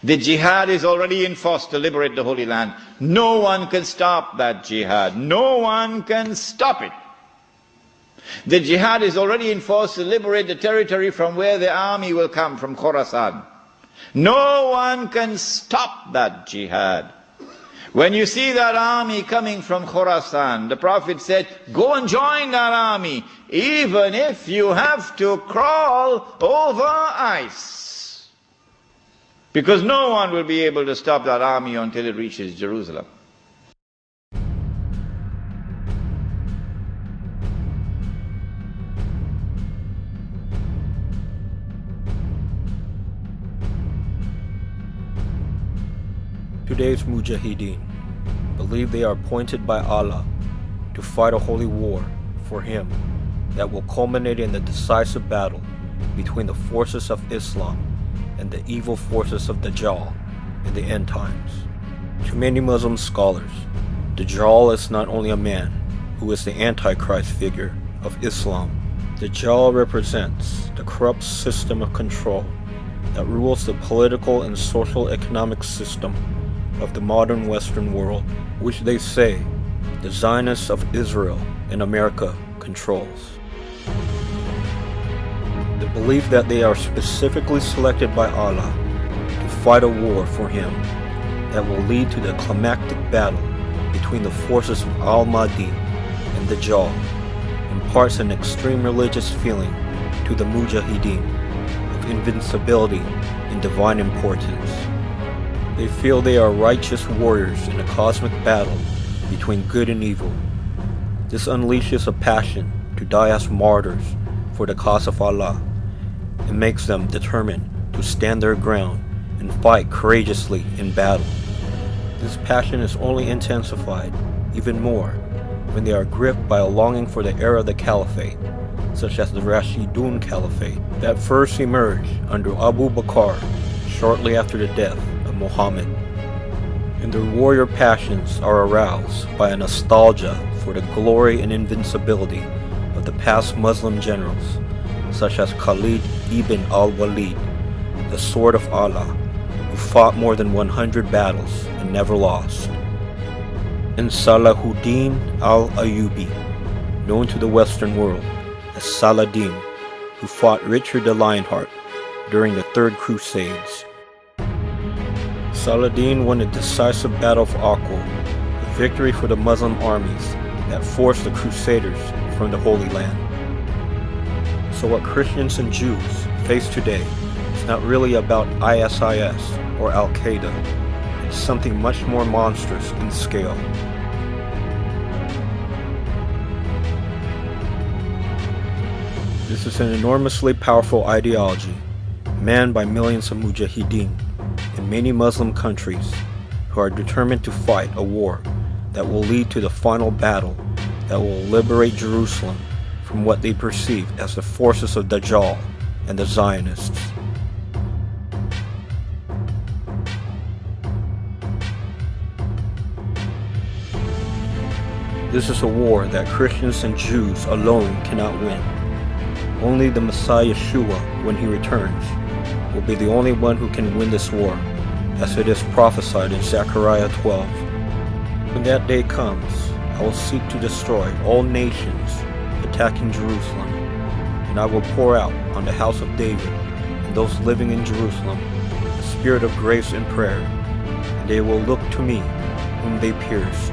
The jihad is already in force to liberate the Holy Land. No one can stop that jihad. No one can stop it. The jihad is already in force to liberate the territory from where the army will come, from Khorasan. No one can stop that jihad. When you see that army coming from Khorasan, the Prophet said, go and join that army, even if you have to crawl over ice. Because no one will be able to stop that army until it reaches Jerusalem. Today's Mujahideen believe they are appointed by Allah to fight a holy war for Him that will culminate in the decisive battle between the forces of Islam and the evil forces of Dajjal in the end times. To many Muslim scholars, Dajjal is not only a man who is the Antichrist figure of Islam. Dajjal represents the corrupt system of control that rules the political and social economic system of the modern Western world, which they say the Zionists of Israel and America controls. The belief that they are specifically selected by Allah to fight a war for Him that will lead to the climactic battle between the forces of Al-Mahdi and Dajjal imparts an extreme religious feeling to the Mujahideen of invincibility and divine importance. They feel they are righteous warriors in a cosmic battle between good and evil. This unleashes a passion to die as martyrs for the cause of Allah and makes them determined to stand their ground and fight courageously in battle. This passion is only intensified even more when they are gripped by a longing for the era of the Caliphate, such as the Rashidun Caliphate that first emerged under Abu Bakr shortly after the death of Muhammad. And their warrior passions are aroused by a nostalgia for the glory and invincibility of the past Muslim generals, such as Khalid ibn al-Walid, the Sword of Allah, who fought more than 100 battles and never lost, and Salahuddin al-Ayyubi, known to the Western world as Saladin, who fought Richard the Lionheart during the Third Crusades. Saladin won the decisive Battle of Aqaba, a victory for the Muslim armies that forced the Crusaders from the Holy Land. So what Christians and Jews face today is not really about ISIS or Al-Qaeda. It's something much more monstrous in scale. This is an enormously powerful ideology manned by millions of Mujahideen in many Muslim countries who are determined to fight a war that will lead to the final battle that will liberate Jerusalem from what they perceive as the forces of Dajjal and the Zionists. This is a war that Christians and Jews alone cannot win. Only the Messiah Yeshua, when he returns, will be the only one who can win this war, as it is prophesied in Zechariah 12. When that day comes, I will seek to destroy all nations attacking Jerusalem, and I will pour out on the house of David and those living in Jerusalem the spirit of grace and prayer, and they will look to me whom they pierced.